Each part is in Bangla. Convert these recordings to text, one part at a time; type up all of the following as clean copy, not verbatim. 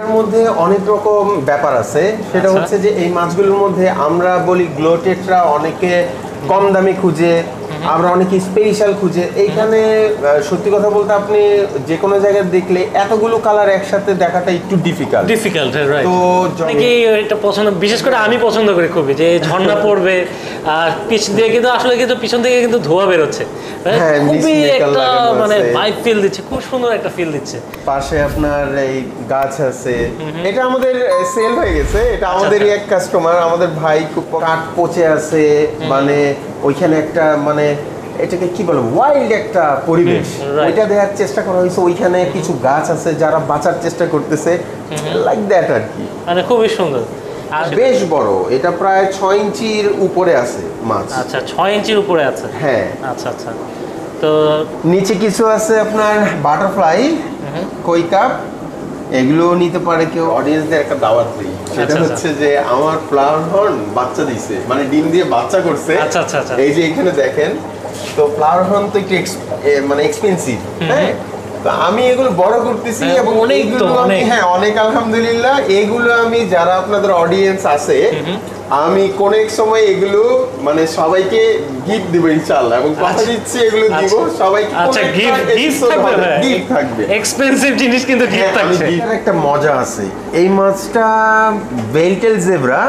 এর মধ্যে অনেক রকম ব্যাপার আছে, সেটা হচ্ছে যে এই মাছগুলোর মধ্যে আমরা বলি গ্লোটেটরা অনেকে কম দামে খুঁজে, আমরা অনেকে স্পেশাল খুঁজে। এইখানে সত্যি কথা বলতে আপনি যে কোনো জায়গায় দেখলে এতগুলো কালার একসাথে দেখাটা একটু ডিফিকাল্ট, রাইট। তো অনেকেই এটা পছন্দ, বিশেষ করে আমি পছন্দ করি খুবই, যে ঝর্ণা পড়বে আর পিছ দিয়ে কিন্তু আসলে কিন্তু পিছন থেকে কিন্তু ধোঁয়া বেরোচ্ছে, খুবই একটা মানে ভাইব ফিল দিচ্ছে, খুব সুন্দর একটা ফিল দিচ্ছে। পাশে আপনার এই গাছ আছে, এটা আমাদের সেল হয়ে গেছে, এটা আমাদেরই এক কাস্টমার, আমাদের ভাই খুব কাঠ পচে আছে, মানে ওইখানে একটা মানে এটাকে কি বলে ওয়াইল্ড একটা পরিবেশ, ওইটা দেখার চেষ্টা করা হয়েছে। ওইখানে কিছু গাছ আছে যারা বাঁচার চেষ্টা করতেছে, লাইক দ্যাট আর কি, মানে খুবই সুন্দর আর বেশ বড়, এটা প্রায় 6 ইঞ্চির উপরে আছে মাছ। আচ্ছা, 6 ইঞ্চির উপরে আছে, হ্যাঁ। আচ্ছা আচ্ছা। তো নিচে কিছু আছে আপনার বাটারফ্লাই, কই কাপ, এগুলো নিতে পারে কেউ। অডিয়েন্সদের একটা দাওয়াত দিই, সেটা হচ্ছে যে আমার ফ্লাওয়ার হর্ন বাচ্চা দিছে, মানে ডিম দিয়ে বাচ্চা করছে। আচ্ছা আচ্ছা আচ্ছা। এই যে এখানে দেখেন, তো ফ্লাওয়ার হর্ন তো একটু মানে এক্সপেন্সিভ, হ্যাঁ, তো আমি এগুলো বড় করতেছি এবং অনেকগুলো হ্যাঁ অনেক আলহামদুলিল্লাহ, এগুলো আমি যারা আপনাদের অডিয়েন্স আছে আমি কোন এক সময় এগুলো মানে সবাইকে গিফট দিব ইনশাআল্লাহ, এবং কথা দিচ্ছি এগুলো দিব সবাইকে। আচ্ছা, গিফট থাকবে, এক্সপেন্সিভ জিনিস কিন্তু গিফট থাকবে। একটা মজা আছে, এই মাছটা বেলটেল জেব্রা,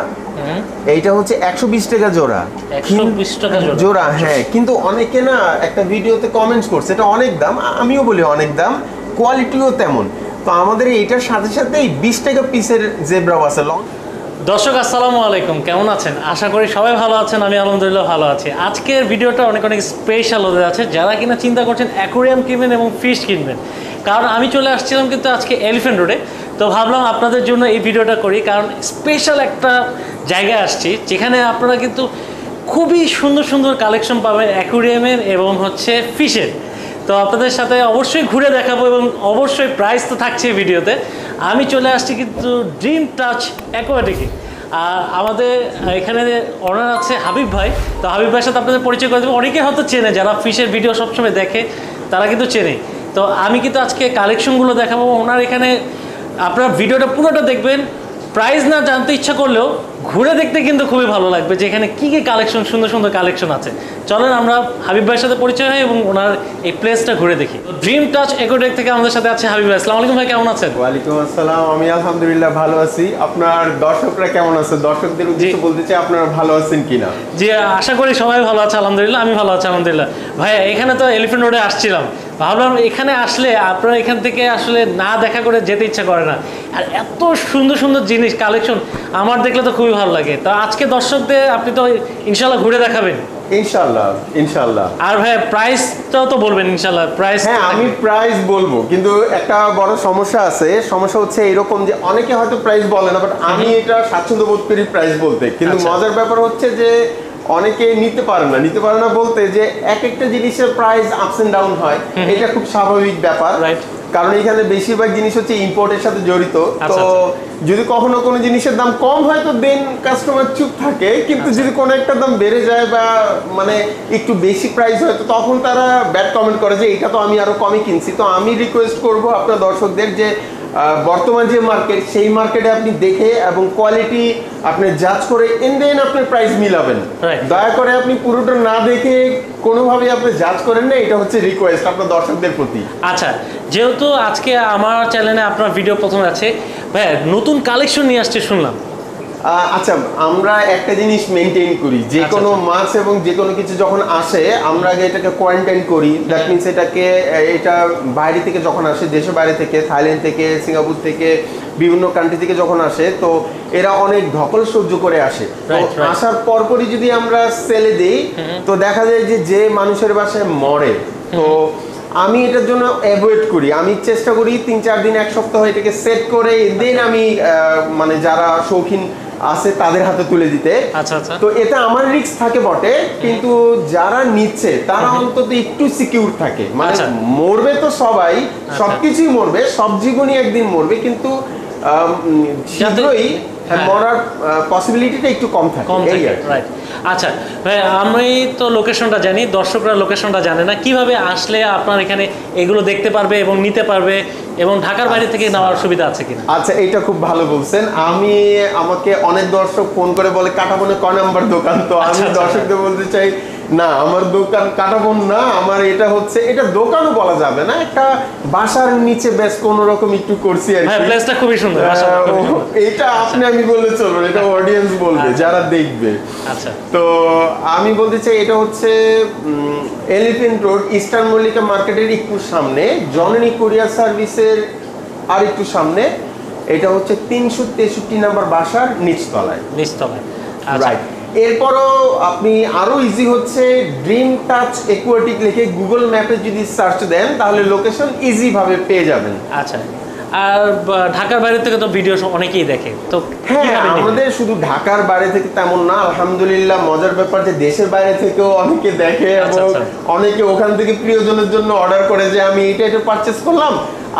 এইটা হচ্ছে 120 টাকা জোড়া। 120 টাকা জোড়া, হ্যাঁ, কিন্তু অনেকে না একটা ভিডিওতে কমেন্টস করছে এটা অনেক দাম, আমিও বলি অনেক দাম, কোয়ালিটিও তেমন। তো আমাদের এইটার সাথে সাথে 20 টাকা পিসের জেব্রাও আছে। দর্শক আসসালামু আলাইকুম, কেমন আছেন? আশা করি সবাই ভালো আছেন, আমি আলহামদুলিল্লাহ ভালো আছি। আজকের ভিডিওটা অনেক অনেক স্পেশাল হতে যাচ্ছে যারা কিনা চিন্তা করছেন অ্যাকোরিয়াম কিনবেন এবং ফিশ কিনবেন, কারণ আমি চলে আসছিলাম কিন্তু আজকে এলিফ্যান্ট রোডে, তো ভাবলাম আপনাদের জন্য এই ভিডিওটা করি, কারণ স্পেশাল একটা জায়গায় আসছি যেখানে আপনারা কিন্তু খুবই সুন্দর সুন্দর কালেকশন পাবেন অ্যাকোরিয়ামের এবং হচ্ছে ফিশের। তো আপনাদের সাথে অবশ্যই ঘুরে দেখাবো এবং অবশ্যই প্রাইস তো থাকছে ভিডিওতে। আমি চলে আসছি কিন্তু ড্রিম টাচ অ্যাকোয়াটিকে, আর আমাদের এখানে ওনার আছে হাবিব ভাই। তো হাবিব ভাইয়ের সাথে আপনাদের পরিচয় করে দেবো, অনেকে হয়তো চেনে, যারা ফিশের ভিডিও সবসময় দেখে তারা কিন্তু চেনে। তো আমি কিন্তু আজকে কালেকশনগুলো দেখাবো ওনার এখানে, আপনারা ভিডিওটা পুরোটা দেখবেন। প্রাইস না জানতে ইচ্ছা করলেও ঘুরে দেখতে কিন্তু খুবই ভালো লাগবে যে এখানে কী কী কালেকশন, সুন্দর সুন্দর কালেকশন আছে। চলেন আমরা হাবিব ভাইয়ের সাথে পরিচয় হয় এবং ওনার এই প্লেসটা ঘুরে দেখি। ড্রিম টাচ অ্যাকোয়াটিক থেকে আমাদের সাথে আছে হাবিব ভাই। আসসালামু আলাইকুম ভাই, কেমন আছেন? ওয়ালাইকুম আসসালাম, আমি আলহামদুলিল্লাহ ভালো আছি। আপনার দর্শকরা কেমন আছে? দর্শকদের উদ্দেশ্যে বলতে চাই আপনারা ভালো আছেন কিনা? জি, আশা করি সবাই ভালো আছে, আলহামদুলিল্লাহ আমি ভালো আছি আলহামদুলিল্লাহ। ভাই এখানে তো এলিফ্যান্ট রোডে আসছিলাম, ভাবলাম এখানে আসলে আপনারা এখান থেকে আসলে না দেখা করে যেতে ইচ্ছা করে না, আর এত সুন্দর সুন্দর জিনিস কালেকশন আমার দেখলে তো খুবই ভালো লাগে। তো আজকে দর্শকদের আপনি তো ইনশাল্লাহ ঘুরে দেখাবেন। ইনশাআল্লাহ ইনশাআল্লাহ। আর ভাই প্রাইসটাও তো বলবেন ইনশাআল্লাহ। প্রাইস, হ্যাঁ আমি প্রাইস বলবো, কিন্তু একটা বড় সমস্যা আছে। সমস্যা হচ্ছে এরকম যে অনেকে হয়তো প্রাইস বলে না, বাট আমি এটা স্বাচ্ছন্দ্য বোধ করি প্রাইস বলতে। কিন্তু মজার ব্যাপার হচ্ছে যে অনেকে নিতে পারে না বলতে যে এক একটা জিনিসের প্রাইস আপস এন্ড ডাউন হয়, এটা খুব স্বাভাবিক ব্যাপার, কারণ এখানে বেশিরভাগ জিনিস হচ্ছে ইম্পোর্টের সাথে জড়িত। তো যদি কখনো কোনো জিনিসের দাম কম হয় তো দেন কাস্টমার চুপ থাকে, কিন্তু যদি কোনো একটা দাম বেড়ে যায় বা মানে একটু বেশি প্রাইস হয় তো তখন তারা ব্যাড কমেন্ট করে যে এটা তো আমি আরো কমে কিনছি। তো আমি রিকোয়েস্ট করব আপনার দর্শকদের যে বর্তমান যে মার্কেট, সেই মার্কেটে আপনি দেখে এবং কোয়ালিটি আপনি জাজ করে দেন আপনি প্রাইস মিলাবেন। দয়া করে আপনি পুরোটা না দেখে কোনোভাবে আপনি জাজ করেন না, এটা হচ্ছে রিকোয়েস্ট আপনার দর্শকদের প্রতি। আচ্ছা, যেহেতু আজকে আমার চ্যানেলে আপনার ভিডিও প্রথম আছে, ভাই নতুন কালেকশন নিয়ে আসছে শুনলাম। আচ্ছা, আমরা একটা জিনিস মেনটেন করি, যে কোনো মাছ এবং যে কোনো কিছু যখন আসে আমরা আগে এটাকে কোয়ারেন্টাইন করি। দ্যাট মিনস এটা বাইরে থেকে যখন আসে, দেশের বাইরে থেকে, থাইল্যান্ড থেকে, সিঙ্গাপুর থেকে, বিভিন্ন কান্ট্রি থেকে যখন আসে, তো এরা অনেক ধকল সহ্য করে আসে। আসার পরপরই যদি আমরা সেলে দিই তো দেখা যায় যে মানুষের বাসায় মরে। তো আমি এটার জন্য অ্যাভয়েড করি, আমি চেষ্টা করি 3-4 দিন, 1 সপ্তাহ এটাকে সেট করে দেন আমি মানে যারা শৌখিন আছে তাদের হাতে তুলে দিতে। তো এটা আমার রিস্ক থাকে বটে, কিন্তু যারা নিচ্ছে তারা অন্তত একটু সিকিউর থাকে। মানে মরবে তো সবাই, সবকিছুই মরবে, সব জীবনই একদিন মরবে, কিন্তু শীঘ্রই হ্যাঁ। মরার পসিবিলিটিটা একটু কম থাকে কম এই থাকে, আর কি। রাইট। আচ্ছা ভাই, আমি তো লোকেশনটা জানি, দর্শকরা লোকেশনটা জানে না, কিভাবে আসলে আপনার এখানে এগুলো দেখতে পারবে এবং নিতে পারবে, এবং ঢাকার বাইরে থেকে নেওয়ার সুবিধা আছে কিনা? আচ্ছা, এটা খুব ভালো বলছেন। আমাকে অনেক দর্শক ফোন করে বলে কাটাবনে ক নাম্বার দোকান, তো আমি দর্শকদের বলতে চাই না, আমার দোকান কাটাবন না, আমার এটা হচ্ছে, এটা দোকানও বলা যাবে না, একটা বাসার নিচে বেশ কোনো রকম একটু করছি আর হ্যাঁ, কি। প্লেসটা খুবই সুন্দর, এটা আমি বললে চলবে না, এটা অডিয়েন্স বলবে যারা দেখবে। আচ্ছা, তো আমি বলতে চাই এটা হচ্ছে এলিফ্যান্ট রোড, ইস্টার্ন মল্লিকা মার্কেটের একটু সামনে, জননী কুরিয়ার সার্ভিসের আর একটু সামনে। এটা হচ্ছে 363 নাম্বার বাসার নিচতলায়। আচ্ছা। রাইট। এরপরও আপনি আরো ইজি হচ্ছে, ড্রিম টাচ একুয়াটিক লিখে গুগল ম্যাপে যদি সার্চ দেন তাহলে লোকেশন ইজি ভাবে পেয়ে যাবেন। আচ্ছা, আর ঢাকার বাইরে থেকে তো ভিডিও অনেকেই দেখে, তো হ্যাঁ, কিভাবে নেবে? আমাদের শুধু ঢাকার বাইরে থেকে তেমন না, আলহামদুলিল্লাহ মজার ব্যাপার যে দেশের বাইরে থেকেও অনেকে দেখে, আচ্ছা, এবং আচ্ছা। অনেকে ওখান থেকে প্রিয়জনের জন্য অর্ডার করে যে আমি এটা পারচেস করলাম,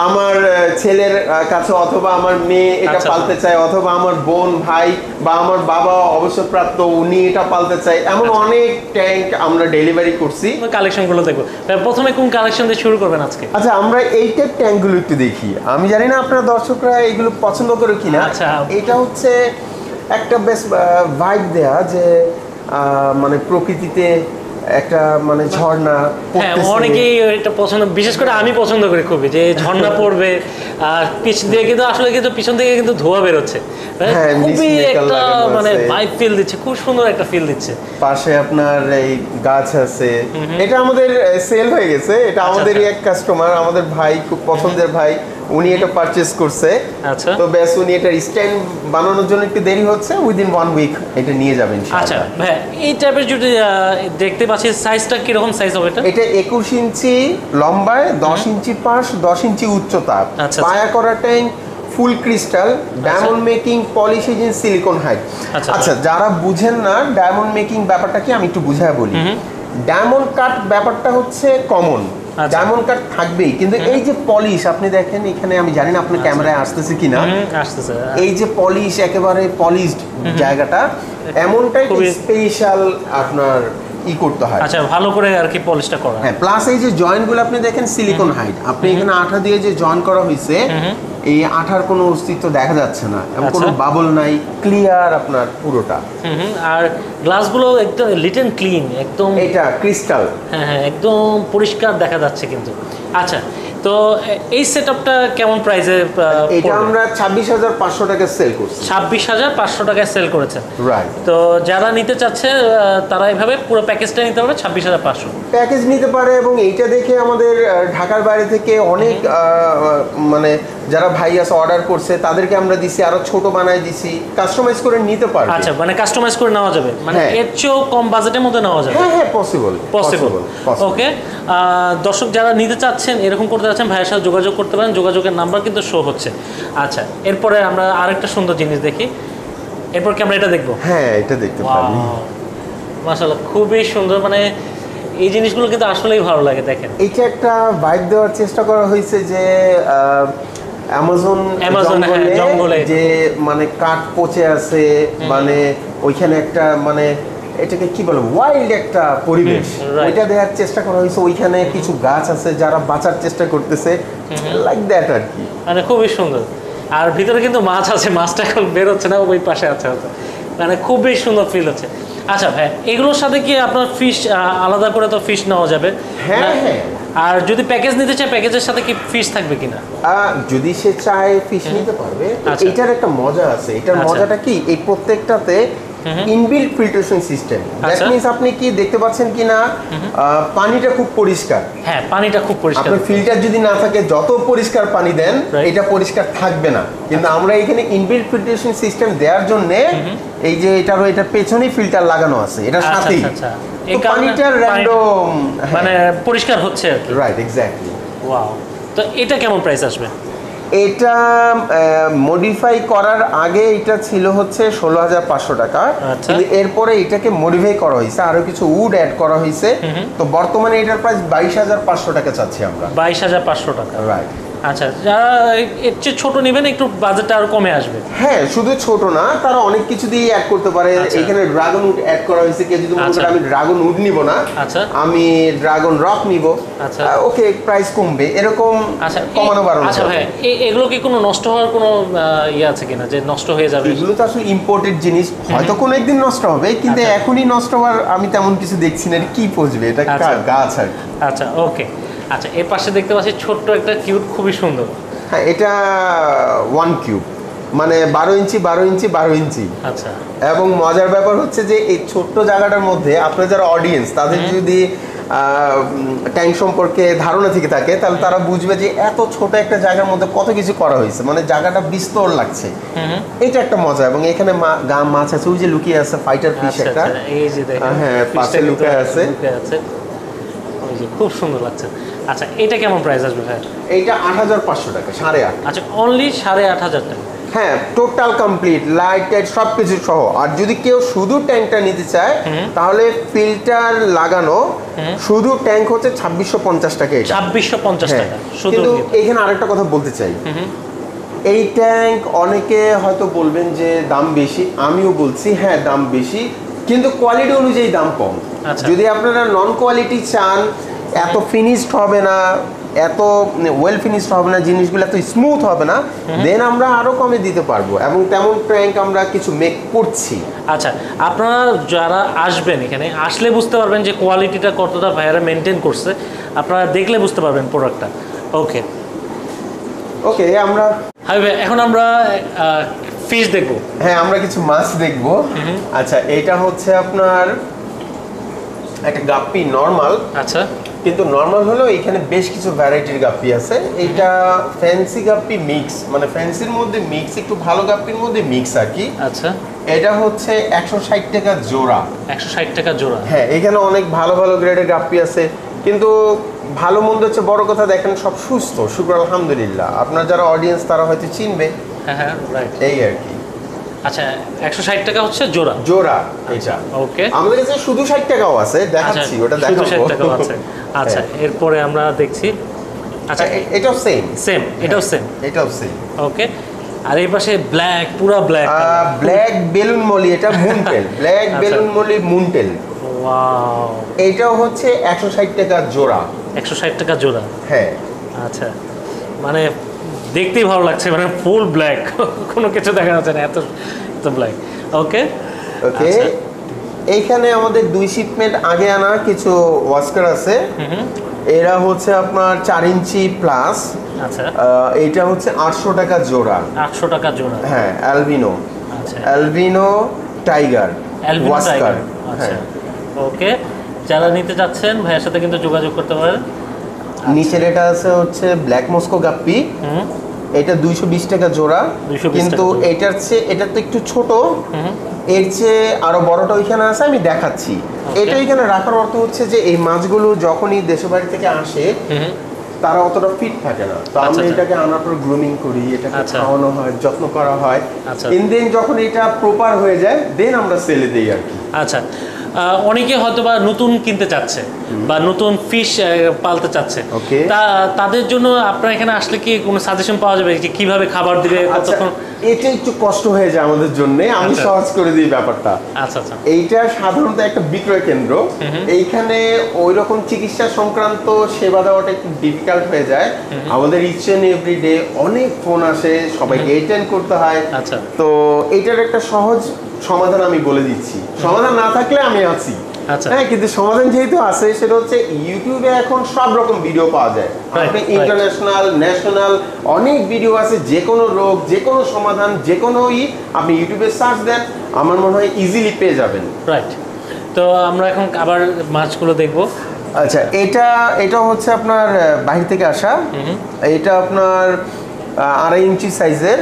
আমার ছেলের কাছে, অথবা আমার মেয়ে এটা আচ্ছা, পালতে চায়, অথবা আমার বোন ভাই বা আমার বাবা অবসরপ্রাপ্ত উনি এটা পালতে চায়, এমন আচ্ছা। অনেক ট্যাঙ্ক আমরা ডেলিভারি করছি। কালেকশনগুলো দেখবো। প্রথমে কোন কালেকশন দিয়ে শুরু করবেন আজকে? আচ্ছা, আমরা এই টাইপ ট্যাঙ্কগুলো একটু দেখি। আমি জানি না আপনার দর্শকরা এগুলো পছন্দ করে কিনা। আচ্ছা। এটা হচ্ছে একটা বেশ ভাইব দেয়া, যে মানে প্রকৃতিতে একটা মানে ঝর্ণা হ্যাঁ, পড়তেছে। অনেকেই এটা পছন্দ, বিশেষ করে আমি পছন্দ করি খুবই, যে ঝর্ণা পড়বে আর পিছ দিয়ে কিন্তু আসলে কিন্তু পিছন থেকে কিন্তু ধোঁয়া বেরোচ্ছে, হ্যাঁ, খুবই mist maker একটা লাগানো মানে আছে। ভাইব ফিল দিচ্ছে, খুব সুন্দর একটা ফিল দিচ্ছে। পাশে আপনার এই গাছ আছে। এটা আমাদের সেল হয়ে গেছে, এটা আমাদেরই এক কাস্টমার, আমাদের ভাই, খুব পছন্দের ভাই, উনি এটা পারচেজ করছে। আচ্ছা। তো ব্যাস উনি এটা স্ট্যান্ড বানানোর জন্য একটু দেরি হচ্ছে, উইদিন 1 উইক এটা নিয়ে যাবেন ইনশাআল্লাহ। আচ্ছা ভাই, এই টাইপের যদি দেখতে পাচ্ছি, সাইজটা কিরকম সাইজ হবে এটা? এটা 21 ইঞ্চি লম্বায়, 10 ইঞ্চি পাশ, 10 ইঞ্চি উচ্চতা, আচ্ছা। পায়া করা tank, full crystal, diamond making, polish in silicon hide. আচ্ছা। আচ্ছা, যারা বুঝেন না ডায়মন্ড মেকিং ব্যাপারটা কি, আমি একটু বুঝায় বলি। ডায়মন্ড কাট ব্যাপারটা হচ্ছে কমন, আচ্ছা। ডায়মন্ড কাট থাকবেই, কিন্তু এই যে পলিশ আপনি দেখেন এখানে, আমি জানি না আপনার ক্যামেরায় আসতেছে কিনা, আসতেছে। এই যে পলিশ, একেবারে পলিশড জায়গাটা, এমনটাই খুবই- স্পেশাল আপনার করতে হয়। আচ্ছা, ভালো করে আর কি পলিশটা করা। হ্যাঁ, প্লাস এই যে জয়েন্টগুলো আপনি দেখেন সিলিকন হাইড, আপনি এখানে আঠা দিয়ে যে জয়েন করা হয়েছে, এই আঠার কোনো অস্তিত্ব দেখা যাচ্ছে না, এবং কোনো আচ্ছা। বাবল নাই, ক্লিয়ার আপনার পুরোটা। আর গ্লাসগুলো একদম লিট এন্ড ক্লিন, একদম। এটা ক্রিস্টাল। হ্যাঁ হ্যাঁ, একদম পরিষ্কার দেখা যাচ্ছে কিন্তু। আচ্ছা, তো এই সেটআপটা কেমন প্রাইসে? এটা আমরা 26,500 টাকা সেল করছি। 26,500 টাকায় সেল করেছেন, রাইট। তো যারা নিতে চাচ্ছে তারা এভাবে পুরো প্যাকেজটা নিতে পারবে 26,500। প্যাকেজ নিতে পারে, এবং এইটা দেখে আমাদের ঢাকার বাইরে থেকে অনেক মানে যারা ভাই আছে অর্ডার করছে, তাদেরকে আমরা দিছি, আরো ছোট বানায় দিছি, কাস্টমাইজ করে নিতে পারবে। আচ্ছা, মানে কাস্টমাইজ করে নেওয়া যাবে, মানে হ্যাঁ। এর চেয়েও কম বাজেটের মধ্যে নেওয়া যাবে? হ্যাঁ হ্যাঁ, পসিবল। ওকে, দর্শক যারা নিতে চাচ্ছেন, এরকম করতে চাচ্ছেন, ভাইয়ের সাথে যোগাযোগ করতে পারেন, যোগাযোগের নাম্বার কিন্তু শো হচ্ছে। আচ্ছা, এরপরে আমরা আরেকটা সুন্দর জিনিস দেখি, এরপর কি আমরা এটা দেখবো? হ্যাঁ, এটা দেখতে পারি। মাশাআল্লাহ, খুবই সুন্দর, মানে এই জিনিসগুলো কিন্তু আসলেই ভালো লাগে। দেখেন, এইটা একটা ভাইব দেওয়ার চেষ্টা করা হয়েছে যে অ্যামাজন জঙ্গলে যে মানে কাঠ পচে আছে, মানে ওইখানে একটা মানে এটাকে কি বলে, ওয়াইল্ড একটা পরিবেশ, right. ওইটা দেওয়ার চেষ্টা করা হয়েছে। ওইখানে কিছু গাছ আছে যারা বাঁচার চেষ্টা করতেছে, লাইক দ্যাট আর কি। মানে খুবই সুন্দর। আর ভিতরে কিন্তু মাছ আছে, মাছটা এখন বের হচ্ছে না, ওই পাশে আছে হয়তো, মানে খুবই সুন্দর ফিল হচ্ছে। আচ্ছা ভাই, এগুলোর সাথে কি আপনার ফিশ আলাদা করে তো ফিশ নেওয়া যাবে? হ্যাঁ হ্যাঁ। আর যদি প্যাকেজ নিতে চায়, প্যাকেজের সাথে কি ফিশ থাকবে কিনা? যদি সে চায় ফিশ নিতে পারবে। আচ্ছা। এটার একটা মজা আছে, এটার আচ্ছা। মজাটা কি, এই প্রত্যেকটাতে ইনবিল্ট ফিল্ট্রেশন সিস্টেম। দ্যাট আচ্ছা। মিন্স আপনি কি দেখতে পাচ্ছেন কিনা, পানিটা খুব পরিষ্কার। হ্যাঁ, পানিটা খুব পরিষ্কার। আপনার ফিল্টার যদি না থাকে, যত পরিষ্কার পানি দেন Right. এটা পরিষ্কার থাকবে না, কিন্তু আমরা এখানে ইনবিল্ট ফিল্ট্রেশন সিস্টেম দেওয়ার জন্য এই যে এটার পেছনেই ফিল্টার লাগানো আছে, এটার আচ্ছা, সাথেই আচ্ছা, আচ্ছা। তো এই কারণে পানিটা র্যান্ডম, মানে পরিষ্কার হচ্ছে আর কি। Right, exactly. ওয়াও, তো এটা কেমন প্রাইস আসবে? এটা মডিফাই করার আগে এটা ছিল হচ্ছে 16,500 টাকা, আচ্ছা। কিন্তু এরপরে এটাকে মডিফাই করা হয়েছে, আরো কিছু উড অ্যাড করা হয়েছে, তো বর্তমানে এটার প্রাইস 22,500 টাকা চাচ্ছি আমরা। 22,500 টাকা। রাইট। আচ্ছা, যারা এর চেয়ে ছোট নেবেন একটু বাজেটটা আরো কমে আসবে। হ্যাঁ, শুধু ছোট না, তারা অনেক কিছু দিয়ে অ্যাড করতে পারে। এখানে ড্রাগন উড অ্যাড করা হয়েছে। কেউ যদি মনে করে আমি ড্রাগন উড নিব না, আমি ড্রাগন রক নিব, ওকে প্রাইস কমবে, এরকম কমানো বাড়ানো। আচ্ছা ভাই, এগুলো কি কোনো নষ্ট হওয়ার কোনো ইয়ে আছে কিনা, যে নষ্ট হয়ে যাবে? এগুলো তো আসলে ইম্পোর্টেড জিনিস, হয়তো কোনো একদিন নষ্ট হবে, কিন্তু এখনই নষ্ট হওয়ার আমি তেমন কিছু দেখছি না। কি পচবে, এটা গাছ আর কি। আচ্ছা, ওকে। আচ্ছা, এর পাশে দেখতে পাচ্ছি ছোট্ট একটা কিউট, খুবই সুন্দর। হ্যাঁ, এটা 1 কিউব, মানে 12 ইঞ্চি 12 ইঞ্চি 12 ইঞ্চি। আচ্ছা, এবং মজার ব্যাপার হচ্ছে যে এই ছোট্ট জায়গাটার মধ্যে আপনার যারা অডিয়েন্স, তাদের যদি ট্যাঙ্ক সম্পর্কে ধারণা থেকে থাকে, তাহলে তারা বুঝবে যে এত ছোট একটা জায়গার মধ্যে কত কিছু করা হয়েছে, মানে জায়গাটা বিস্তর লাগছে। এটা একটা মজা। এবং এখানে মাছ আছে, ওই যে লুকিয়ে আছে ফাইটার ফিশ একটা, এই যে দেখেন, হ্যাঁ পাশে লুকিয়ে আছে, ওই যে খুব সুন্দর লাগছে। আচ্ছা, এটা কেমন প্রাইস আসবে ভাই? এইটা ৮৫০০ টাকা, ৮.৫। আচ্ছা, অনলি ৮৫০০ টাকা। হ্যাঁ, টোটাল কমপ্লিট, লাইট টাইট সব কিছু সহ। আর যদি কেউ শুধু ট্যাঙ্কটা নিতে চায়, তাহলে ফিল্টার লাগানো শুধু ট্যাঙ্ক হচ্ছে ২৬৫০ টাকা। ২৬৫০ টাকা শুধু। কিন্তু এখানে আরেকটা কথা বলতে চাই, এই ট্যাঙ্ক অনেকে হয়তো বলবেন যে দাম বেশি, আমিও বলছি হ্যাঁ দাম বেশি, কিন্তু কোয়ালিটি অনুযায়ী দাম কম। যদি আপনারা নন কোয়ালিটি চান, এত ফিনিশড হবে না, এত ওয়েল ফিনিশড হবে না, জিনিসগুলো এত স্মুথ হবে না, দেন আমরা আরো কমে দিতে পারবো। এবং তেমন ট্যাঙ্ক আমরা কিছু মেক করছি। আচ্ছা, আপনারা যারা আসবেন, এখানে আসলে বুঝতে পারবেন যে কোয়ালিটিটা কতটা ভাইয়ারা মেনটেন করছে, আপনারা দেখলে বুঝতে পারবেন প্রোডাক্টটা। ওকে ওকে, আমরা এখন আমরা ফিশ দেখবো। হ্যাঁ, আমরা কিছু মাছ দেখবো। আচ্ছা, এটা হচ্ছে আপনার একটা গাপ্পি নরমাল। আচ্ছা, কিন্তু নরমাল হলেও এখানে বেশ কিছু ভ্যারাইটির গাপ্পি আছে। এটা ফ্যান্সি গাপ্পি মিক্স, মানে ফ্যান্সির মধ্যে মিক্স, একটু ভালো গাপ্পির মধ্যে মিক্স আর কি। আচ্ছা, এটা হচ্ছে ১৬০ টাকা জোড়া। ১৬০ টাকা জোড়া। হ্যাঁ, এখানে অনেক ভালো ভালো গ্রেডের গাপ্পি আছে, কিন্তু ভালো মন্দ হচ্ছে বড় কথা, দেখেন সব সুস্থ, শুকর আলহামদুলিল্লাহ। আপনার যারা অডিয়েন্স তারা হয়তো চিনবে। হ্যাঁ, রাইট, এই আর কি। আচ্ছা, ১৬০ টাকা হচ্ছে জোড়া। জোড়া এটা। ওকে, আমাদের কাছে শুধু ৬০ টাকাও আছে, দেখাচ্ছি, ওটা দেখাবো। ৬০ টাকাও আছে। আচ্ছা, এরপরে আমরা দেখছি। আচ্ছা, এটাও সেম। এটাও সেম। এটাও সেম। ওকে, আর এই পাশে ব্ল্যাক, পুরো ব্ল্যাক, ব্ল্যাক বেলুন মলি, এটা মুনটেল, ব্ল্যাক বেলুন মলি মুনটেল। ওয়াও, এইটাও হচ্ছে ১৬০ টাকা জোড়া। ১৬০ টাকা জোড়া। হ্যাঁ। আচ্ছা, মানে দেখতেই ভালো লাগছে, মানে ফুল ব্ল্যাক, কোনো কিছু দেখা যাচ্ছে না, এত ব্ল্যাক। ওকে ওকে, এইখানে আমাদের ২ শিপমেন্ট আগে আনা কিছু ওয়াস্কার আছে। এরা হচ্ছে আপনার ৪ ইঞ্চি প্লাস। আচ্ছা, এইটা হচ্ছে ৮০০ টাকা জোড়া। ৮০০ টাকা জোড়া। হ্যাঁ, অ্যালবিনো। আচ্ছা, অ্যালবিনো টাইগার ওয়াস্কার। আচ্ছা, ওকে, যারা নিতে চাচ্ছেন ভাইয়ের সাথে কিন্তু যোগাযোগ করতে পারেন। নিচের এটা আছে হচ্ছে ব্ল্যাক মস্কো গাপ্পি। এটা ২২০ টাকা জোড়া, কিন্তু এটার চেয়ে এটা তো একটু ছোট, এর চেয়ে আরো বড়টা ওইখানে আছে, আমি দেখাচ্ছি। এটা এখানে রাখার অর্থ হচ্ছে যে এই মাছগুলো যখনই দেশের বাড়ি থেকে আসে, তারা অতটা ফিট থাকে না, তো আমরা এটাকে আনার পর গ্রুমিং করি, এটাকে খাওয়ানো হয়, যত্ন করা হয়, দেন যখন এটা প্রপার হয়ে যায়, দেন আমরা সেলে দিই আর কি। আচ্ছা, অনেকে হয়তো বা নতুন কিনতে চাচ্ছে বা নতুন ফিশ পালতে চাচ্ছে, তাদের জন্য আপনার এখানে আসলে কি কোনো সাজেশন পাওয়া যাবে যে কিভাবে খাবার দিবে? এটা একটু কষ্ট হয়ে যায় আমাদের জন্য, আমি সহজ করে দিই ব্যাপারটা। আচ্ছা আচ্ছা, এইটা সাধারণত একটা বিক্রয় কেন্দ্র, এইখানে ওই রকম চিকিৎসা সংক্রান্ত সেবা দেওয়াটা একটু ডিফিকাল্ট হয়ে যায়। আমাদের ইচ এন্ড এভরি ডে অনেক ফোন আসে, সবাইকে অ্যাটেন্ড করতে হয়। আচ্ছা, তো এইটার একটা সহজ সমাধান আমি বলে দিচ্ছি, সমাধান না থাকলে আমি আছি। হ্যাঁ, কিন্তু সমাধান যেহেতু আছে, সেটা হচ্ছে ইউটিউবে এখন সব রকম ভিডিও পাওয়া যায়। আপনি ইন্টারন্যাশনাল, ন্যাশনাল অনেক ভিডিও আছে, যে কোনো রোগ, যে কোনো সমাধান, যে কোনো আপনি ইউটিউবে সার্চ দেন, আমার মনে হয় ইজিলি পেয়ে যাবেন। রাইট, তো আমরা এখন আবার মাছগুলো দেখবো। আচ্ছা, এটা হচ্ছে আপনার বাইরে থেকে আসা, এটা আপনার ২.৫ ইঞ্চি সাইজের।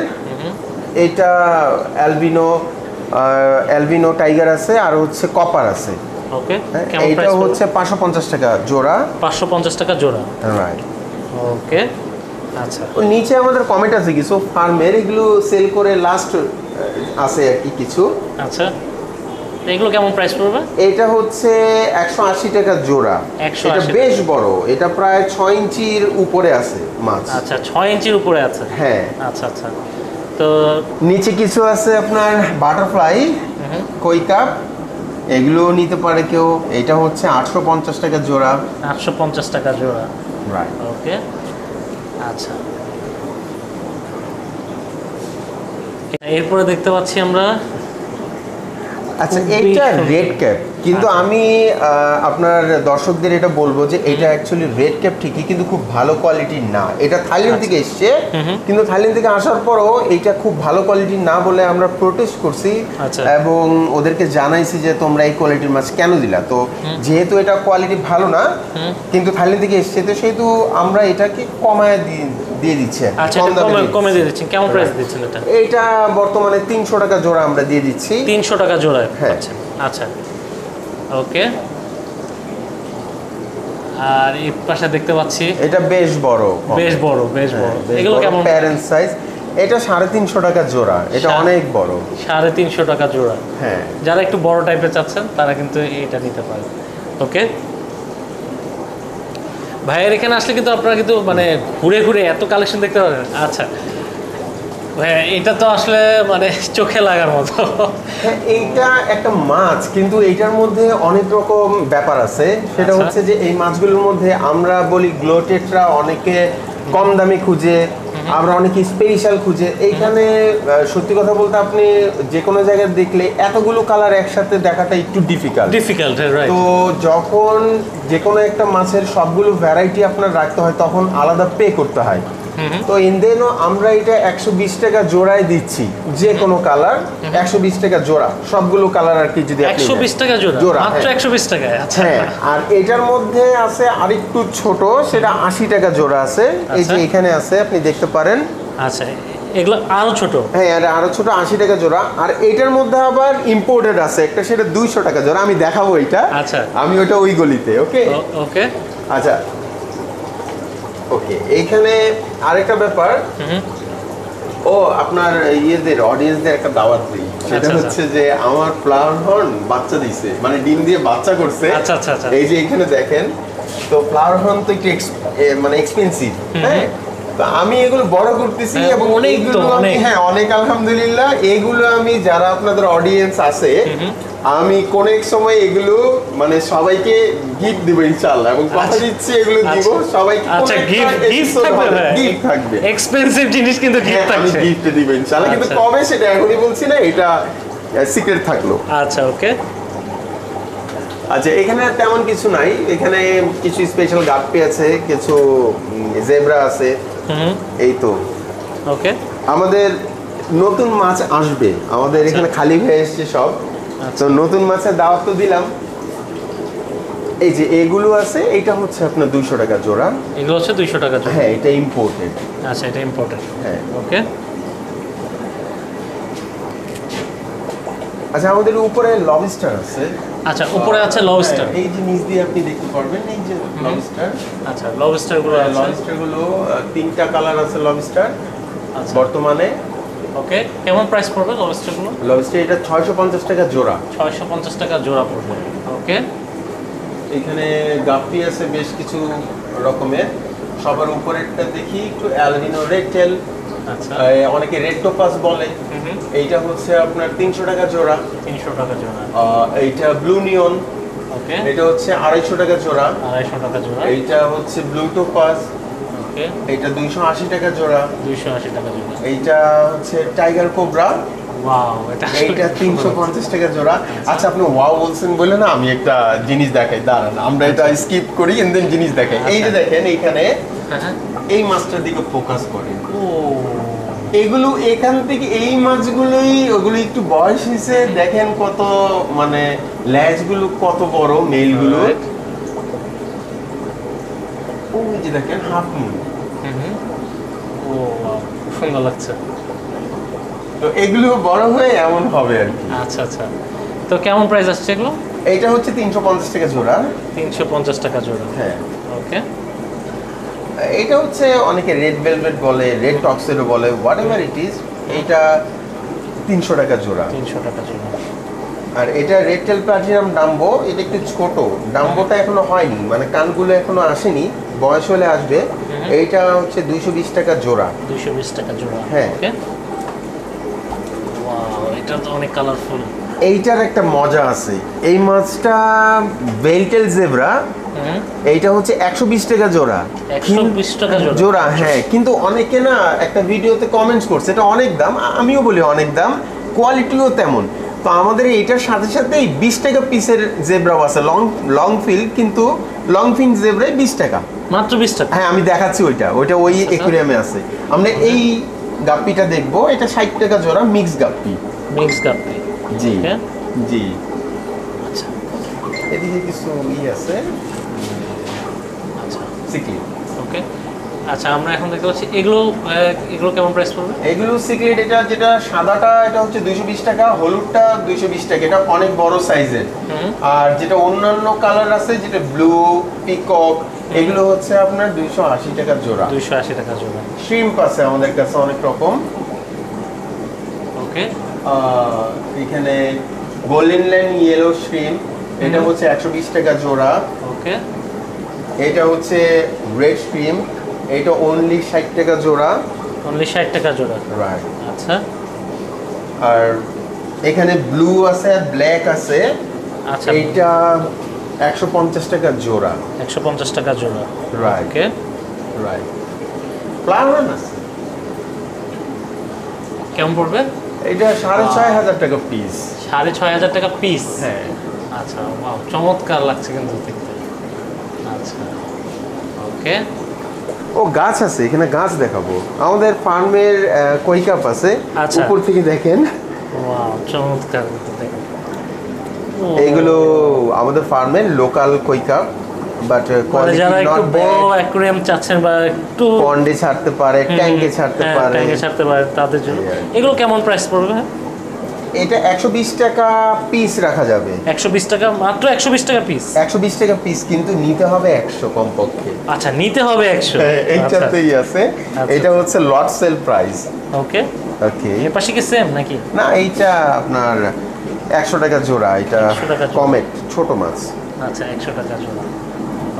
এটা অ্যালবিনো টাইগার আছে, আর হচ্ছে কপার আছে। ওকে, এইটা হচ্ছে ৫৫০ টাকা জোড়া। ৫৫০ টাকা জোড়া, রাইট। ওকে, আচ্ছা, নিচে আমাদের কমেন্ট আছে কিছু ফার্মের, এগুলো সেল করে লাস্ট আছে আর কি কিছু। আচ্ছা, এগুলো কেমন প্রাইস পড়বে? এটা হচ্ছে 180 টাকা জোড়া। 180 এটা বেশ বড়, এটা প্রায় 6 ইঞ্চির উপরে আছে মাছ। আচ্ছা 6 ইঞ্চির উপরে আছে। হ্যাঁ আচ্ছা আচ্ছা। তো নিচে কিছু আছে আপনার বাটারফ্লাই, কই কাপ, এগুলো নিতে পারে কেউ। এটা হচ্ছে 850 টাকা জোড়া। 850 টাকা জোড়া, রাইট। ওকে আচ্ছা। এরপরে দেখতে পাচ্ছি আমরা আচ্ছা খুবই এটা সুন্দর। রেড ক্যাপ, কিন্তু আচ্ছা। আমি আপনার দর্শকদের এটা বলবো যে এটা অ্যাকচুয়ালি রেড ক্যাপ ঠিকই, কিন্তু খুব ভালো কোয়ালিটির না। এটা থাইল্যান্ড থেকে এসছে, কিন্তু থাইল্যান্ড থেকে আসার পরও এইটা খুব ভালো কোয়ালিটির না বলে আমরা প্রোটেস্ট করছি আচ্ছা। এবং ওদেরকে জানাইছি যে তোমরা এই কোয়ালিটির মাছ কেন দিলা। তো যেহেতু এটা কোয়ালিটি ভালো না, কিন্তু থাইল্যান্ড থেকে এসছে, তো সেহেতু আমরা এটাকে কমায় দিয়ে দিচ্ছি আর কি, আচ্ছা, কম এটা দামে কমে দিয়ে দিচ্ছেন। কেমন প্রাইস দিচ্ছেন এটা? এইটা বর্তমানে 300 টাকা জোড়া আমরা দিয়ে দিচ্ছি। 300 টাকা জোড়া। হ্যাঁ। আচ্ছা আচ্ছা, ওকে। আর এই পাশে দেখতে পাচ্ছি এটা বেশ বড়, বেশ বড়, বেশ বড়। এগুলো কেমন? Parent size. এটা 350 টাকা জোড়া, এটা অনেক বড়। 350 টাকা জোড়া। হ্যাঁ, যারা একটু বড় টাইপের চাচ্ছেন তারা কিন্তু এটা নিতে পারে। ওকে ভাইয়ের এখানে আসলে কিন্তু আপনারা কিন্তু মানে ঘুরে ঘুরে এত কালেকশন দেখতে পারেন। আচ্ছা ভাইয়া, এটা তো আসলে মানে চোখে লাগার মতো। হ্যাঁ, এইটা একটা মাছ, কিন্তু এইটার মধ্যে অনেক রকম ব্যাপার আছে। সেটা আচ্ছা। হচ্ছে যে এই মাছগুলোর মধ্যে আমরা বলি গ্লোটেটরা অনেকে কম দামি খুঁজে, আমরা অনেকে স্পেশাল খুঁজে। এইখানে সত্যি কথা বলতে আপনি যে কোনো জায়গায় দেখলে এতগুলো কালার একসাথে দেখাটা একটু ডিফিকাল্ট, রাইট। তো যখন যে কোনো একটা মাছের সবগুলো ভ্যারাইটি আপনার রাখতে হয়, তখন আলাদা পে করতে হয়। তো ইন্দেনও আমরা এটা 120 টাকা জোড়ায় দিচ্ছি, যে কোনো কালার 120 টাকা জোড়া, সবগুলো কালার আর কি। যদি আপনি 120 টাকা জোড়া, জোড়া, মাত্র হ্যাঁ। 120 টাকায়। আচ্ছা হ্যাঁ, আর এটার মধ্যে আছে আরেকটু ছোট, সেটা 80 টাকা জোড়া আছে। এই যে আচ্ছা। এখানে আছে, আপনি দেখতে পারেন। আচ্ছা, এগুলো আরো ছোট। হ্যাঁ, আর আরো ছোট 80 টাকা জোড়া। আর এটার মধ্যে আবার ইম্পোর্টেড আছে একটা, সেটা 200 টাকা জোড়া। আমি দেখাবো এটা। আচ্ছা। আমি ওটা ওই গলিতে। ওকে ওকে আচ্ছা, ওকে। এইখানে আরেকটা ব্যাপার, ও আপনার ইয়েদের অডিয়েন্সদের একটা দাওয়াত দিই। সেটা আচ্ছা, হচ্ছে যে আমার ফ্লাওয়ার হর্ন বাচ্চা দিছে, মানে ডিম দিয়ে বাচ্চা করছে। আচ্ছা, আচ্ছা, আচ্ছা। এই যে এখানে দেখেন, তো ফ্লাওয়ার হর্ন তো একটু মানে এক্সপেন্সিভ, হ্যাঁ। তো আমি এগুলো বড় করতেছি, হ্যাঁ, এবং অনেক তো, এইগুলো আমি, অনেক। হ্যাঁ অনেক, আলহামদুলিল্লাহ। এগুলো আমি, যারা আপনাদের অডিয়েন্স আছে, আমি কোন এক সময় এগুলো মানে সবাইকে গিফট দিব ইনশাআল্লাহ, এবং কথা দিচ্ছি এগুলো দিব সবাইকে। আচ্ছা, গিফট থাকবে, গিফট থাকবে। এক্সপেন্সিভ জিনিস কিন্তু হ্যাঁ, গিফট আমি থাকছে। গিফট দিব ইনশাআল্লাহ, কিন্তু আচ্ছা। কবে সেটা এখনই বলছি না, এটা সিক্রেট থাকলো। আচ্ছা, ওকে। আচ্ছা, এখানে তেমন কিছু নাই। এখানে কিছু স্পেশাল গাপ্পি আছে, কিছু জেব্রা আছে। এই তো। ওকে আমাদের নতুন মাছ আসবে, আমাদের এখানে খালি হয়ে এসছে সব। তো নতুন মাছের দাওয়াত তো দিলাম। এই যে এগুলো আছে, এটা হচ্ছে আপনার 200 টাকা জোড়া। এগুলো হচ্ছে 200 টাকা জোড়া। হ্যাঁ, এটা ইম্পোর্টেড। আচ্ছা, এটা ইম্পর্টেন্ট। হ্যাঁ, ওকে। আচ্ছা, আমাদের উপরে লবস্টার আছে। আচ্ছা, উপরে আছে লবস্টার। এই যে নিচ দিয়ে আপনি দেখতে পারবেন, এই যে লবস্টার। আচ্ছা, লবস্টার গুলো আছে। লবস্টার গুলো 3টা কালার আছে লবস্টার আচ্ছা। বর্তমানে। ওকে, কেমন প্রাইস পড়বে লবস্টার গুলো? লবস্টার এটা 650 টাকা জোড়া। 650 টাকা জোড়া পড়বে। ওকে। এখানে গাপ্পি আছে বেশ কিছু রকমের। সবার উপরেরটা দেখি একটু অ্যালবিনো রেড টেল, আচ্ছা, অনেকে রেড টোপাস বলে। এইটা হচ্ছে আপনার 300 টাকা জোড়া। 300 টাকা জোড়া। এইটা ব্লু নিয়ন, ওকে। এটা হচ্ছে 250 টাকা জোড়া। 250 টাকা জোড়া। এইটা হচ্ছে ব্লু টোপাস, ওকে। এইটা 280 টাকা জোড়া। 280 টাকা জোড়া। এইটা হচ্ছে টাইগার কোবরা, ওয়াও, এটা এইটা 350 টাকা জোড়া। আচ্ছা, আপনি ওয়াও বলছেন বলে না, আমি একটা জিনিস দেখাই, দাঁড়ান, আমরা এটা স্কিপ করি, এন্ড দেন জিনিস দেখাই। এই যে দেখেন, এইখানে হ্যাঁ। এই মাছটার দিকে ফোকাস করেন। ও, এগুলো এখান থেকে, এই মাছগুলোই, ওগুলো একটু বয়স হয়েছে, দেখেন কত, মানে ল্যাজগুলো কত বড়, মেলগুলো। ওই যে দেখেন হাফ মুন। ও, খুব সুন্দর লাগছে। তো এগুলো বড় হয়ে এমন হবে আর কি। আচ্ছা আচ্ছা, তো কেমন প্রাইস আসছে এগুলো? এইটা হচ্ছে 350 টাকা জোড়া। 350 টাকা জোড়া। হ্যাঁ, ওকে। এটা হচ্ছে অনেকে রেড ভেলভেট বলে, রেড টক্সেরও বলে, হোয়াট এভার ইট ইজ। এইটা 300 টাকা জোড়া। 300 টাকা জোড়া। আর এটা রেড টেল প্লাটিনাম ডাম্বো, এটা একটু ছোট, ডাম্বোটা এখনো হয়নি, মানে কানগুলো এখনো আসেনি, বয়স হলে আসবে। এইটা হচ্ছে 220 টাকা জোড়া। 220 টাকা জোড়া। হ্যাঁ। ওকে, ওয়াও, এটা তো অনেক কালারফুল। এইটার একটা মজা আছে, এই মাছটা বেলটেল জেব্রা, এইটা হচ্ছে 120 টাকা জোড়া। 120 টাকা জোড়া। জোড়া, হ্যাঁ। কিন্তু অনেকে না একটা ভিডিওতে কমেন্টস করছে এটা অনেক দাম, আমিও বলি অনেক দাম, কোয়ালিটিও তেমন। তো আমাদের এইটার সাথে সাথেই 20 টাকা পিসের জেব্রাও আছে, লং ফিল, কিন্তু লং ফিন জেব্রায় 20 টাকা, মাত্র 20 টাকা। হ্যাঁ আমি দেখাচ্ছি ওইটা ওই একুরিয়ামে আছে। আমরা এই গাপ্পিটা দেখবো, এটা 60 টাকা জোড়া, মিক্স গাপ্পি। মিক্স গাপ্পি। জি ওকে, জি। আচ্ছা এদিকে কিছু আছে, আচ্ছা সিক্রেট। ওকে, আচ্ছা আমরা এখন দেখতে পাচ্ছি এগুলো কেমন প্রাইস পড়বে? এগুলো সিক্রেট, এটা যেটা সাদাটা এটা হচ্ছে 220 টাকা, হলুদটা 220 টাকা, এটা অনেক বড় সাইজের। আর যেটা অন্যান্য কালার আছে, যেটা ব্লু, পিকক, এগুলো হচ্ছে আপনার 280 টাকা জোড়া। 280 টাকা জোড়া। শ্রিম্প আছে আমাদের কাছে অনেক রকম। ওকে, এখানে গোল্ডেন ল্যান্ড ইয়েলো শ্রিম্প, এটা হচ্ছে 120 টাকা জোড়া। ওকে, এটা হচ্ছে রেড শ্রিম্প, এটা অনলি 60 টাকা জোড়া। অনলি 60 টাকা জোড়া, রাইট। আচ্ছা। আর এখানে ব্লু আছে আর ব্ল্যাক আছে, আচ্ছা এইটা 150 টাকা জোড়া। 150 টাকা জোড়া। রাইট। ওকে, রাইট। প্লাওয়ার আছে, কেমন পড়বে? এটা 6500 টাকা পিস। 6500 টাকা পিস। হ্যাঁ। আচ্ছা, ওয়াও, চমৎকার লাগছে কিন্তু দেখতে। আচ্ছা, ওকে। ও গাছ আছে, এখানে গাছ দেখাবো, আমাদের ফার্মের কই কাপ আছে, আচ্ছা। উপর থেকে দেখেন। ওয়াও, চমৎকার কিন্তু দেখেন। এইগুলো আমাদের ফার্মের লোকাল কই কাপ, বাট মানে যারা কোয়ালিটি একটু নট বড় ব্যাড। অ্যাকুয়ারিয়াম চাচ্ছেন বা একটু পন্ডে ছাড়তে পারে, ট্যাঙ্কে ছাড়তে পারে, ট্যাঙ্কে ছাড়তে পারে তাদের জন্য এগুলো কেমন প্রাইস পড়বে? এটা 120 টাকা পিস রাখা যাবে। 120 টাকা, মাত্র 120 টাকা পিস। 120 টাকা পিস, কিন্তু নিতে হবে 100 কমপক্ষে। আচ্ছা, নিতে হবে 100। এইটাতেই আছে, এটা হচ্ছে লট সেল প্রাইস। ওকে, ওকে। এর পাশে কি সেম নাকি? না, এইটা আপনার 100 টাকা জোড়া, এটা 100 টাকা জোড়া। কমেট ছোট মাছ। আচ্ছা, 100 টাকা জোড়া।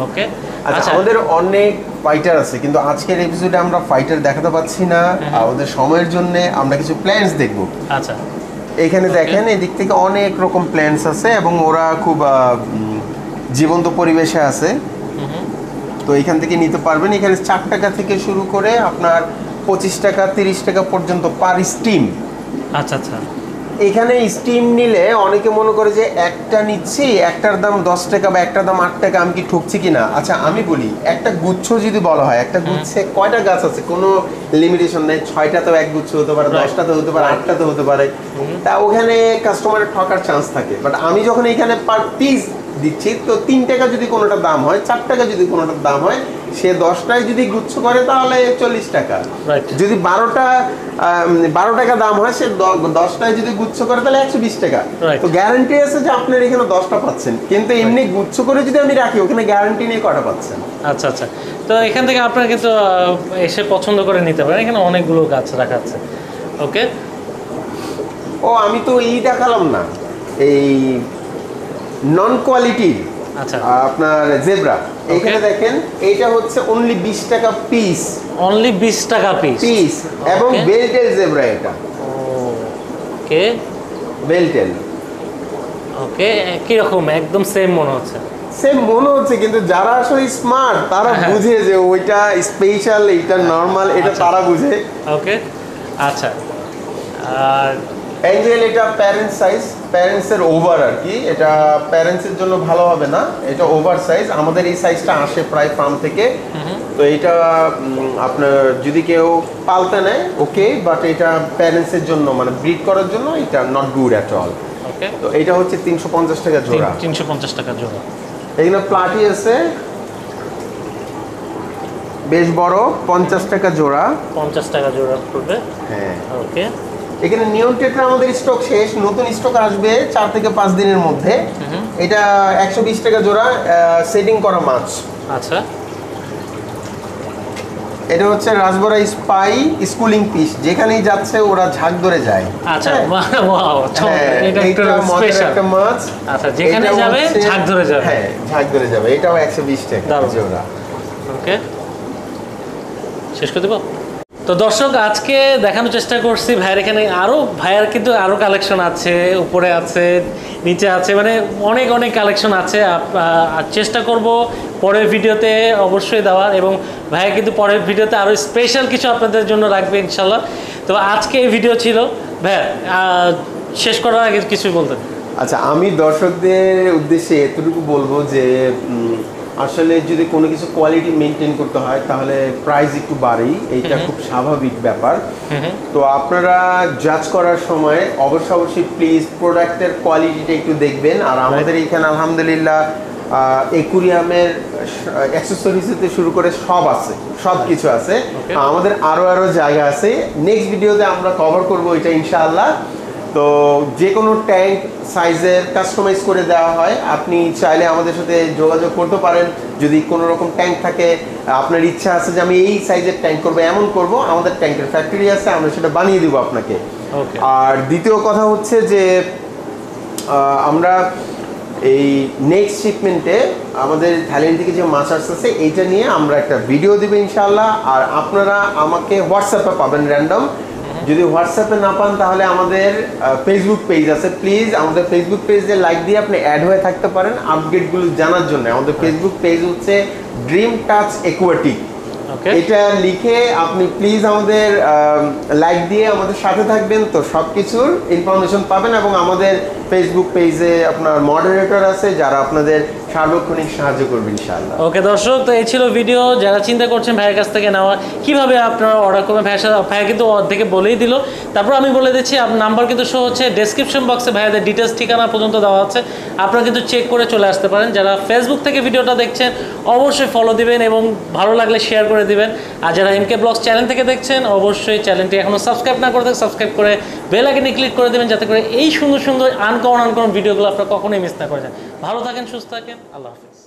ওকে, আচ্ছা, আমাদের অনেক ফাইটার আছে, কিন্তু আজকের এপিসোডে আমরা ফাইটার দেখাতে পাচ্ছি না, আমাদের সময়ের জন্য আমরা কিছু প্ল্যান্স দেখব। আচ্ছা, এখানে দেখেন, এদিক থেকে অনেক রকম প্ল্যান্টস আছে এবং ওরা খুব জীবন্ত পরিবেশে আছে। তো এখান থেকে নিতে পারবেন। এখানে 4 টাকা থেকে শুরু করে আপনার 25 টাকা 30 টাকা পর্যন্ত পার স্টিম। আচ্ছা আচ্ছা, এখানে স্টিম নিলে অনেকে মনে করে যে একটা নিচ্ছি, একটার দাম 10 টাকা বা একটার দাম 8 টাকা, আমি কি ঠকছি কিনা। আচ্ছা আমি বলি, একটা গুচ্ছ যদি বলা হয়, একটা গুচ্ছে কয়টা গাছ আছে, কোনো লিমিটেশন নেই, 6টাতেও এক গুচ্ছ হতে পারে, 10টাতে হতে পারে, 8টাতে হতে পারে। তা ওখানে কাস্টমারের ঠকার চান্স থাকে। বাট আমি যখন এখানে পার পিস দিচ্ছি, তো 3 টাকা যদি কোনোটার দাম হয়, 4 টাকা যদি কোনোটার দাম হয়, সে 10টায় যদি গুচ্ছ করে তাহলে 40 টাকা। যদি 12 টাকা দাম হয়, সে 10টায় যদি গুচ্ছ করে তাহলে 120 টাকা। তো গ্যারান্টি আছে যে আপনার এখানে 10টা পাচ্ছেন, কিন্তু এমনি গুচ্ছ করে যদি আমি রাখি, ওখানে গ্যারান্টি নিয়ে কটা পাচ্ছেন। আচ্ছা আচ্ছা, তো এখান থেকে আপনারা কিন্তু এসে পছন্দ করে নিতে পারেন, এখানে অনেকগুলো গাছ রাখা আছে। ওকে, ও আমি তো দেখালাম না, এই নন কোয়ালিটি। আচ্ছা, আপনার জেব্রা এখানে দেখেন, এটা হচ্ছে অনলি 20 টাকা পিস। অনলি 20 টাকা পিস পিস, এবং বেলটেল জেব্রা এটা। ওকে, বেলটেল। ওকে, কি রকম একদম সেম মনে হচ্ছে। সেম মনে হচ্ছে, কিন্তু যারা আসলে স্মার্ট তারা বুঝে যে ওইটা স্পেশাল, এটা নরমাল, এটা তারা বুঝে। ওকে, আচ্ছা। আর অ্যাঞ্জেল এটা প্যারেন্টস সাইজ, প্যারেন্টসের ওভার আর কি, এটা প্যারেন্টসের জন্য ভালো হবে না, এটা ওভার সাইজ। আমাদের এই সাইজটা আসে প্রায় ফার্ম থেকে। তো এটা আপনার যদি কেউ পালতে নেয় ওকে, বাট এটা প্যারেন্টসের জন্য, মানে ব্রিড করার জন্য এটা নট গুড অ্যাট অল। ওকে, তো এটা হচ্ছে 350 টাকা জোড়া। 350 টাকা জোড়া। এখানে প্লাটি আছে বেশ বড়, 50 টাকা জোড়া। 50 টাকা জোড়া পড়বে। হ্যাঁ। ওকে, এখানে নিয়ন টেট্রা আমাদের স্টক শেষ, নতুন স্টক আসবে 4 থেকে 5 দিনের মধ্যে। এটা 120 টাকা জোড়া, সেটিং করা মাছ। আচ্ছা, এটা হচ্ছে রাসবরা স্পাই স্কুলিং পিস, যেখানেই যাচ্ছে ওরা ঝাঁক ধরে যায়। আচ্ছা, ওয়াও, এটা একটু এইটা মজার স্পেশাল একটা মাছ। আচ্ছা, যেখানে এটা যাবে হচ্ছে- ঝাঁক ধরে যাবে। হ্যাঁ, ঝাঁক ধরে যাবে। এটাও 120 টাকা দারুণ। জোড়া। ওকে, শেষ করে দেবো। তো দর্শক, আজকে দেখানোর চেষ্টা করছি ভাইয়ের এখানে ভাইয়ের কিন্তু আরও কালেকশন আছে, উপরে আছে, নিচে আছে, মানে অনেক অনেক কালেকশন আছে। চেষ্টা করব পরের ভিডিওতে অবশ্যই দেওয়ার, এবং ভাইয়া কিন্তু পরের ভিডিওতে আরও স্পেশাল কিছু আপনাদের জন্য রাখবে ইনশাল্লাহ। তো আজকে এই ভিডিও ছিল ভাইয়া, শেষ করার আগে কিছুই বলতেন। আচ্ছা, আমি দর্শকদের উদ্দেশ্যে এতটুকু বলবো যে আসলে যদি কোনো কিছু কোয়ালিটি মেনটেন করতে হয় তাহলে প্রাইস একটু বাড়েই, এইটা খুব স্বাভাবিক ব্যাপার। তো আপনারা জাজ করার সময় অবশ্যই প্লিজ প্রোডাক্টের কোয়ালিটিটা একটু দেখবেন। আর আমাদের এইখানে আলহামদুলিল্লাহ অ্যাকুরিয়ামের অ্যাক্সেসরিজ থেকে শুরু করে সব আছে, সব কিছু আছে। আমাদের আরও জায়গা আছে, নেক্সট ভিডিওতে আমরা কভার করবো এটা ইনশাআল্লাহ। তো যে কোনো ট্যাঙ্ক সাইজের কাস্টমাইজ করে দেওয়া হয়, আপনি চাইলে আমাদের সাথে যোগাযোগ করতে পারেন। যদি কোনো রকম ট্যাঙ্ক থাকে, আপনার ইচ্ছা আছে যে আমি এই সাইজের ট্যাঙ্ক করবো, এমন করব, আমাদের ট্যাঙ্কের ফ্যাক্টরি আছে, আমরা সেটা বানিয়ে দিব আপনাকে। আর দ্বিতীয় কথা হচ্ছে যে আমরা এই নেক্সট শিপমেন্টে আমাদের থাইল্যান্ড থেকে যে মাছ আসতেছে এইটা নিয়ে আমরা একটা ভিডিও দেবো ইনশাআল্লাহ। আর আপনারা আমাকে হোয়াটসঅ্যাপে পাবেন র্যান্ডম। যদি হোয়াটসঅ্যাপে না পান তাহলে আমাদের ফেসবুক পেজ আছে, প্লিজ আমাদের ফেসবুক পেজে লাইক দিয়ে আপনি অ্যাড হয়ে থাকতে পারেন আপডেটগুলো জানার জন্য। আমাদের ফেসবুক পেজ হচ্ছে ড্রিম টাচ অ্যাকুয়াটিক। এটা লিখে আপনি প্লিজ আমাদের লাইক দিয়ে আমাদের সাথে থাকবেন, তো সব কিছুর ইনফরমেশন পাবেন। এবং আমাদের ফেসবুক পেজে আপনার মডারেটর আছে যারা আপনাদের সার্বক্ষণিক সাহায্য করবে ইনশাআল্লাহ। ওকে দর্শক, তো এই ছিল ভিডিও। যারা চিন্তা করছেন ভাইয়ের কাছ থেকে নেওয়া কিভাবে আপনারা অর্ডার করবেন, ভাইয়া কিন্তু অর্ধেকে বলেই দিল। তারপর আমি বলে দিচ্ছি, আপনার নাম্বার কিন্তু শো হচ্ছে ডেসক্রিপশন বক্সে, ভাইয়াদের ডিটেলস ঠিকানা পর্যন্ত দেওয়া আছে, আপনারা কিন্তু চেক করে চলে আসতে পারেন। যারা ফেসবুক থেকে ভিডিওটা দেখছেন অবশ্যই ফলো দিবেন এবং ভালো লাগলে শেয়ার করে দিবেন। আর যারা এমকে ব্লগস চ্যানেল থেকে দেখছেন অবশ্যই চ্যানেলটি এখনও সাবস্ক্রাইব না করে থাকেন সাবস্ক্রাইব করে বেল আইকনে ক্লিক করে দেবেন, যাতে করে এই সুন্দর সুন্দর আনকমন ভিডিওগুলো আপনারা কখনোই মিস না করে যান। ভালো থাকেন, সুস্থ থাকেন, আল্লাহ হাফিজ।